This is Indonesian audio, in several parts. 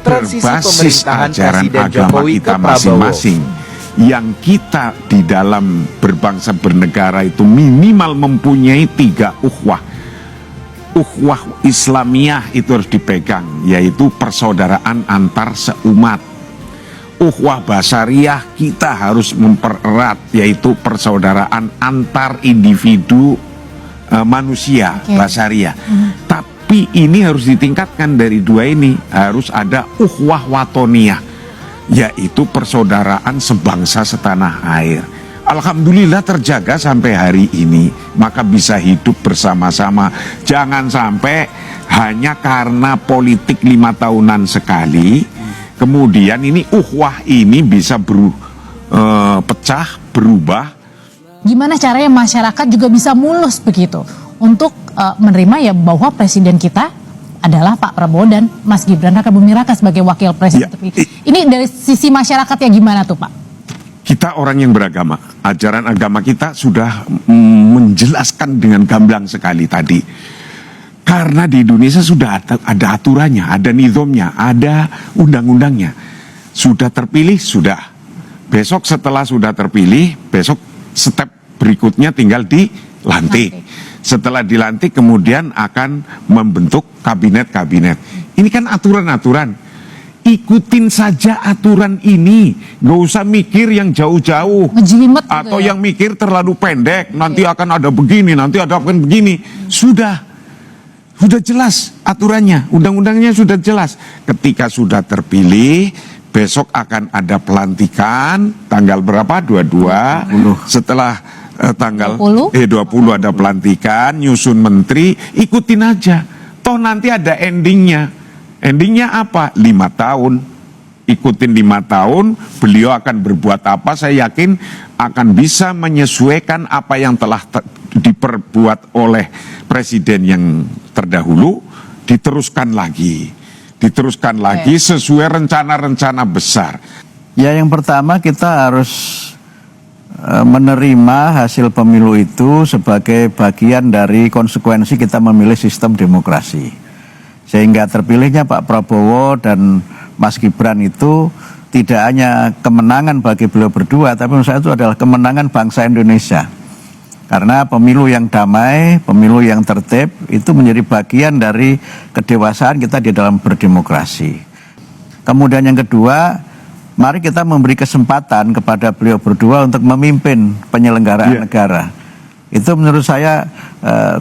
berbasis ajaran agama kita masing-masing, yang kita di dalam berbangsa bernegara itu minimal mempunyai 3 ukhuwah. Ukhuwah Islamiyah itu harus dipegang, yaitu persaudaraan antar seumat. Ukhuwah Basyariah kita harus mempererat, yaitu persaudaraan antar individu manusia, Basyariah. Tapi ini harus ditingkatkan dari 2 ini, harus ada ukhuwah watoniyah, yaitu persaudaraan sebangsa setanah air. Alhamdulillah terjaga sampai hari ini, maka bisa hidup bersama-sama. Jangan sampai hanya karena politik 5 tahunan sekali, kemudian ini ukhuwah ini bisa pecah, berubah. Gimana caranya masyarakat juga bisa mulus begitu untuk menerima ya bahwa presiden kita adalah Pak Prabowo dan Mas Gibran Rakabuming Raka sebagai wakil presiden terpilih. Ini dari sisi masyarakatnya gimana tuh Pak? Kita orang yang beragama, ajaran agama kita sudah menjelaskan dengan gamblang sekali tadi. Karena di Indonesia sudah ada aturannya, ada nizamnya, ada undang-undangnya. Sudah terpilih, sudah. Besok setelah sudah terpilih, besok step berikutnya tinggal dilantik. Setelah dilantik kemudian akan membentuk kabinet-kabinet. Ini kan aturan-aturan. Ikutin saja aturan ini, nggak usah mikir yang jauh-jauh atau yang mikir terlalu pendek. Nanti akan ada begini, nanti ada akan begini. Sudah jelas aturannya, undang-undangnya sudah jelas. Ketika sudah terpilih, besok akan ada pelantikan tanggal berapa? 22. Setelah tanggal 20 ada pelantikan, nyusun menteri, ikutin aja. Toh nanti ada endingnya. Endingnya apa? 5 tahun. Ikutin 5 tahun, beliau akan berbuat apa, saya yakin akan bisa menyesuaikan apa yang telah diperbuat oleh presiden yang terdahulu, diteruskan lagi sesuai rencana-rencana besar. Ya, yang pertama kita harus menerima hasil pemilu itu sebagai bagian dari konsekuensi kita memilih sistem demokrasi. Sehingga terpilihnya Pak Prabowo dan Mas Gibran itu tidak hanya kemenangan bagi beliau berdua, tapi menurut saya itu adalah kemenangan bangsa Indonesia. Karena pemilu yang damai, pemilu yang tertib, itu menjadi bagian dari kedewasaan kita di dalam berdemokrasi. Kemudian yang kedua, mari kita memberi kesempatan kepada beliau berdua untuk memimpin penyelenggaraan negara. Itu menurut saya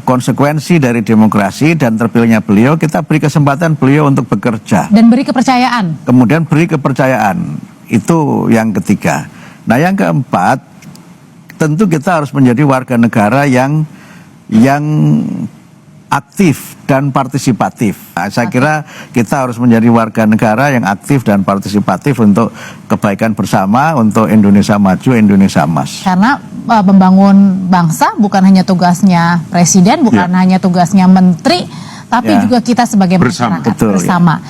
konsekuensi dari demokrasi, dan terpilihnya beliau, kita beri kesempatan beliau untuk bekerja. Dan beri kepercayaan. Kemudian beri kepercayaan, itu yang ketiga. Nah yang keempat, tentu kita harus menjadi warga negara yang aktif dan partisipatif. Nah, saya kira kita harus menjadi warga negara yang aktif dan partisipatif untuk kebaikan bersama, untuk Indonesia maju, Indonesia emas. Karena membangun bangsa bukan hanya tugasnya presiden, bukan hanya tugasnya menteri, tapi juga kita sebagai masyarakat bersama.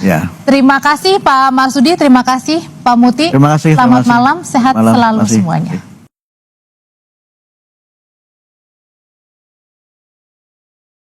Terima kasih Pak Marsudi, terima kasih Pak Muti. Terima kasih. Selamat malam, sehat selalu semuanya.